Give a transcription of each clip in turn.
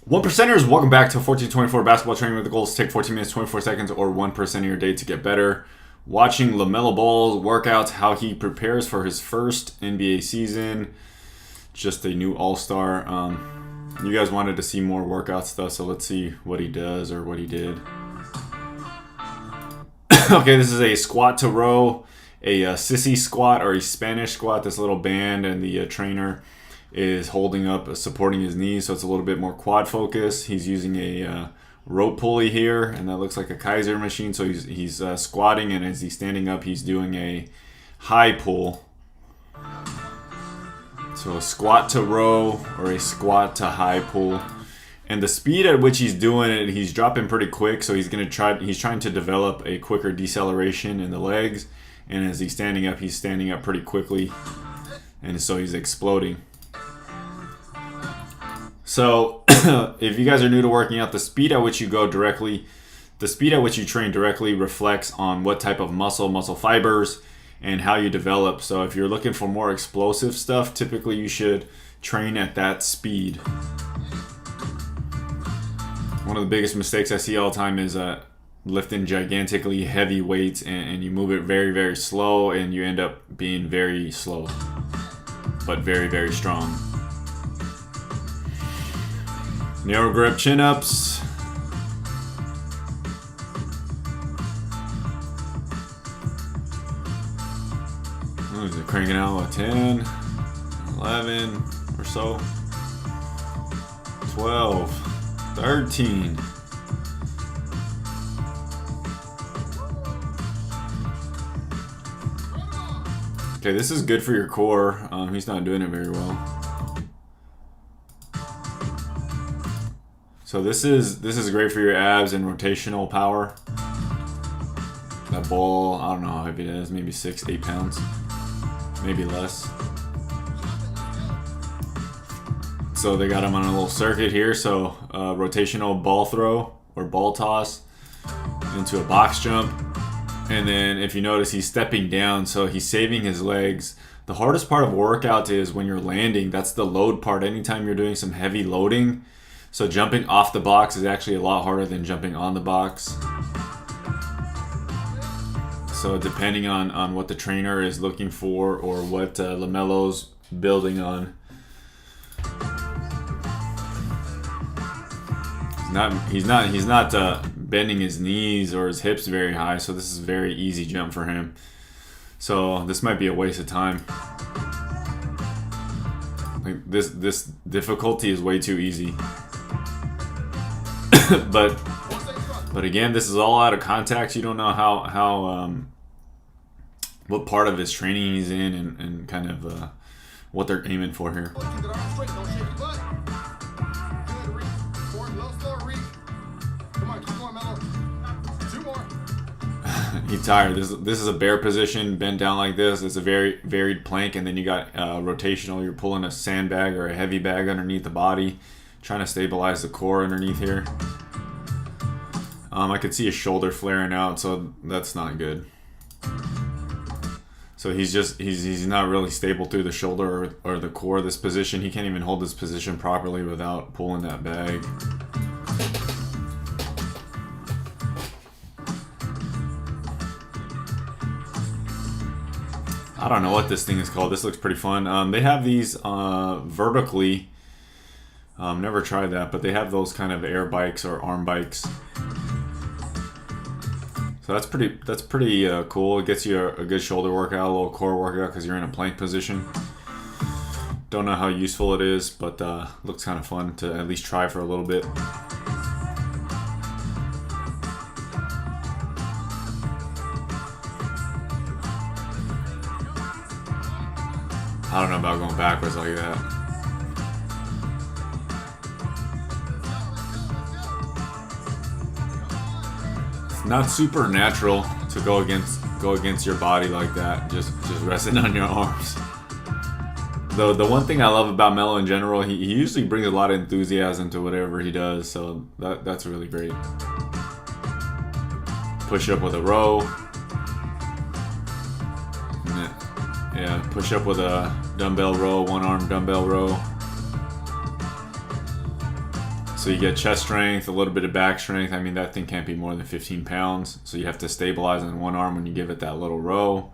One percenters, welcome back to 1424 Basketball Training with the goals to take 14 minutes, 24 seconds, or 1% of your day to get better. Watching Lamelo Ball's workouts, how he prepares for his first NBA season. Just a new all-star. You guys wanted to see more workout stuff, so let's see what he does or what he did. Okay, this is a squat to row, a sissy squat or a Spanish squat. This little band and the trainer is holding up, supporting his knees, so it's a little bit more quad focus. He's using a rope pulley here, and that looks like a Kaiser machine. So he's squatting, and as he's standing up, he's doing a high pull. So a squat to row or a squat to high pull. And the speed at which he's doing it, he's dropping pretty quick. So he's trying to develop a quicker deceleration in the legs. And as he's standing up pretty quickly. And so he's exploding. So if you guys are new to working out, the speed at which you train directly reflects on what type of muscle fibers, and how you develop. So if you're looking for more explosive stuff, typically you should train at that speed. One of the biggest mistakes I see all the time is lifting gigantically heavy weights, and you move it very, very slow, and you end up being very slow, but very, very strong. Narrow grip chin-ups. They're cranking out a 10, 11 or so, 12, 13. Okay, this is good for your core. He's not doing it very well. So this is great for your abs and rotational power. That ball, I don't know how heavy it is, maybe 6-8 pounds, maybe less. So they got him on a little circuit here. So rotational ball throw or ball toss into a box jump. And then if you notice, he's stepping down, so he's saving his legs. The hardest part of workout is when you're landing. That's the load part. Anytime you're doing some heavy loading. So jumping off the box is actually a lot harder than jumping on the box. So depending on what the trainer is looking for or what Lamelo's building on. He's not bending his knees or his hips very high, so this is a very easy jump for him. So this might be a waste of time. Like this difficulty is way too easy. but again, this is all out of context. You don't know how what part of his training he's in, and kind of what they're aiming for here. He's tired. This is a bear position, bent down like this. It's a very varied plank, and then you got rotational. You're pulling a sandbag or a heavy bag underneath the body, trying to stabilize the core underneath here. I could see his shoulder flaring out, so that's not good. So he's not really stable through the shoulder or the core. This position, he can't even hold this position properly without pulling that bag. I don't know what this thing is called. This looks pretty fun. They have these vertically. Never tried that, but they have those kind of air bikes or arm bikes. So that's pretty cool. It gets you a good shoulder workout, a little core workout, because you're in a plank position. Don't know how useful it is, but looks kind of fun to at least try for a little bit. I don't know about going backwards like that. It's not super natural to go against your body like that, just resting on your arms. Though the one thing I love about Melo in general, he usually brings a lot of enthusiasm to whatever he does, so that's really great. Push up with a row. Yeah, push up with a dumbbell row, one arm dumbbell row. So So you get chest strength, a little bit of back strength. I mean, that thing can't be more than 15 pounds. So you have to stabilize on one arm when you give it that little row.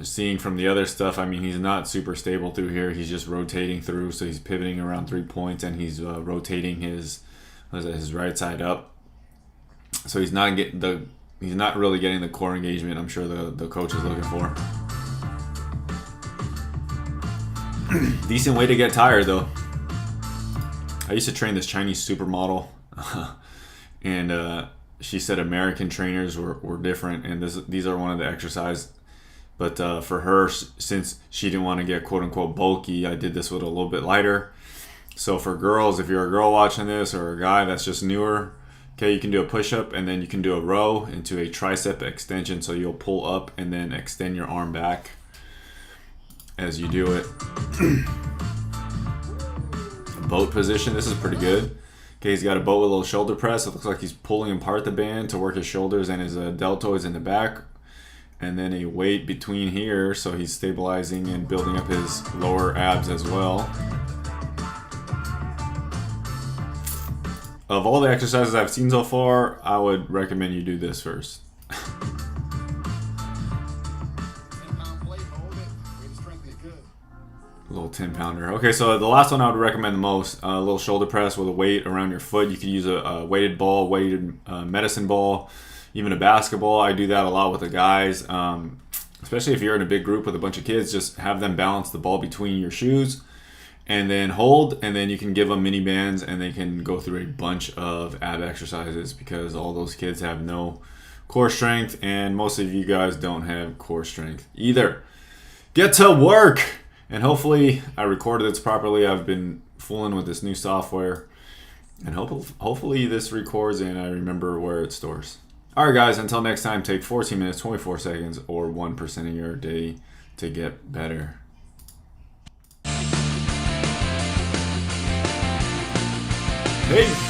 Seeing from the other stuff, I mean, he's not super stable through here. He's just rotating through. So he's pivoting around 3 points, and he's rotating his right side up. So he's not really getting the core engagement I'm sure the coach is looking for. Decent way to get tired though. I used to train this Chinese supermodel, and she said American trainers were different, and these are one of the exercises. But for her, since she didn't want to get quote unquote bulky, I did this with a little bit lighter. So for girls, if you're a girl watching this or a guy that's just newer, okay, you can do a push-up and then you can do a row into a tricep extension. So you'll pull up and then extend your arm back as you do it. Boat position, this is pretty good. Okay, he's got a boat with a little shoulder press. It looks like he's pulling apart the band to work his shoulders and his deltoids in the back. And then a weight between here, so he's stabilizing and building up his lower abs as well. Of all the exercises I've seen so far, I would recommend you do this first. A little 10-pounder. Okay, so the last one I would recommend the most, a little shoulder press with a weight around your foot. You could use a weighted ball, weighted medicine ball, even a basketball. I do that a lot with the guys, especially if you're in a big group with a bunch of kids. Just have them balance the ball between your shoes and then hold, and then you can give them mini bands and they can go through a bunch of ab exercises because all those kids have no core strength, and most of you guys don't have core strength either. Get to work! And hopefully I recorded this properly. I've been fooling with this new software, and hopefully this records and I remember where it stores. Alright guys, until next time, take 14 minutes, 24 seconds, or 1% of your day to get better. Peace!